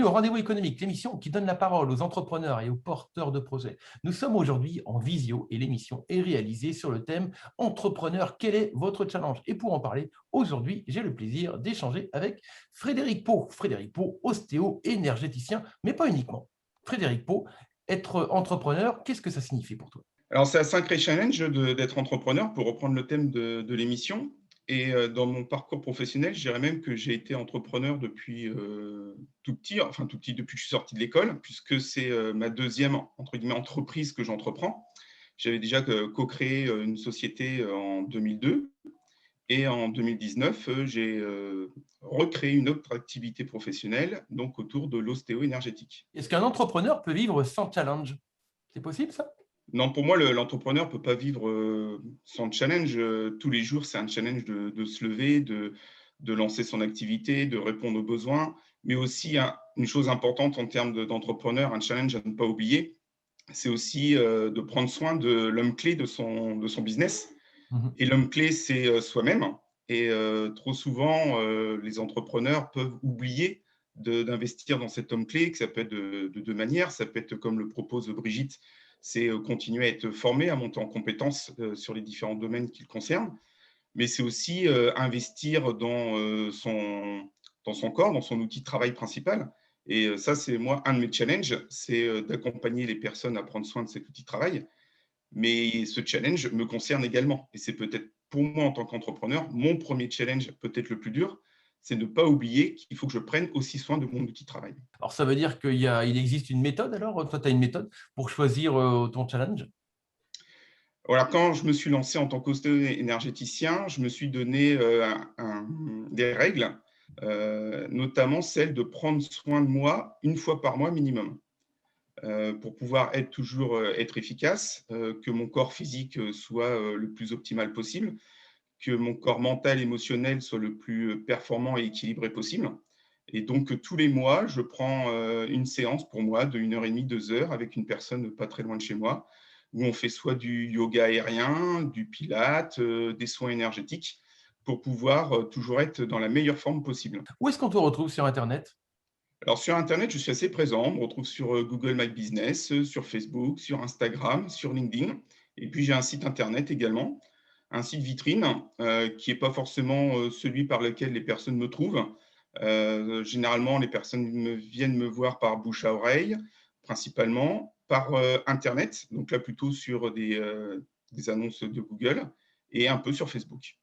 au Rendez-vous économique, l'émission qui donne la parole aux entrepreneurs et aux porteurs de projets. Nous sommes aujourd'hui en visio et l'émission est réalisée sur le thème Entrepreneur, quel est votre challenge? Et pour en parler, aujourd'hui, j'ai le plaisir d'échanger avec Frédéric Pau. Frédéric Pau, ostéo-énergéticien, mais pas uniquement. Frédéric Pau, être entrepreneur, qu'est-ce que ça signifie pour toi? Alors, c'est un sacré challenge d'être entrepreneur, pour reprendre le thème de l'émission. Et dans mon parcours professionnel, je dirais même que j'ai été entrepreneur depuis tout petit, enfin tout petit, depuis que je suis sorti de l'école, puisque c'est ma deuxième entre guillemets entreprise que j'entreprends. J'avais déjà co-créé une société en 2002 et en 2019, j'ai recréé une autre activité professionnelle, donc autour de l'ostéo-énergétique. Est-ce qu'un entrepreneur peut vivre sans challenge? C'est possible ça? Non, pour moi, l'entrepreneur ne peut pas vivre sans challenge. Tous les jours, c'est un challenge de se lever, de lancer son activité, de répondre aux besoins. Mais aussi, une chose importante en termes d'entrepreneur, un challenge à ne pas oublier, c'est aussi de prendre soin de l'homme clé de son business. Mhm. Et l'homme clé, c'est soi-même. Et trop souvent, les entrepreneurs peuvent oublier d'investir dans cet homme clé, que ça peut être de deux manières. Ça peut être comme le propose Brigitte, c'est continuer à être formé, à monter en compétences sur les différents domaines qui le concernent. Mais c'est aussi investir dans son corps, dans son outil de travail principal. Et ça, c'est moi, un de mes challenges, c'est d'accompagner les personnes à prendre soin de cet outil de travail. Mais ce challenge me concerne également. Et c'est peut-être pour moi, en tant qu'entrepreneur, mon premier challenge, peut-être le plus dur, c'est de ne pas oublier qu'il faut que je prenne aussi soin de mon outil de travail. Alors, ça veut dire il existe une méthode alors? Toi, tu as une méthode pour choisir ton challenge? Voilà, quand je me suis lancé en tant qu'ostéo-énergéticien, je me suis donné des règles, notamment celle de prendre soin de moi une fois par mois minimum, pour pouvoir être toujours être efficace, que mon corps physique soit le plus optimal possible, que mon corps mental, émotionnel soit le plus performant et équilibré possible. Et donc, tous les mois, je prends une séance pour moi de 1 heure et demie, 2 heures avec une personne pas très loin de chez moi, où on fait soit du yoga aérien, du pilates, des soins énergétiques, pour pouvoir toujours être dans la meilleure forme possible. Où est-ce qu'on te retrouve sur Internet? Alors, sur Internet, je suis assez présent. On me retrouve sur Google My Business, sur Facebook, sur Instagram, sur LinkedIn. Et puis, j'ai un site Internet également, un site vitrine qui n'est pas forcément celui par lequel les personnes me trouvent. Généralement, les personnes viennent me voir par bouche à oreille, principalement, par Internet, donc là plutôt sur des annonces de Google, et un peu sur Facebook.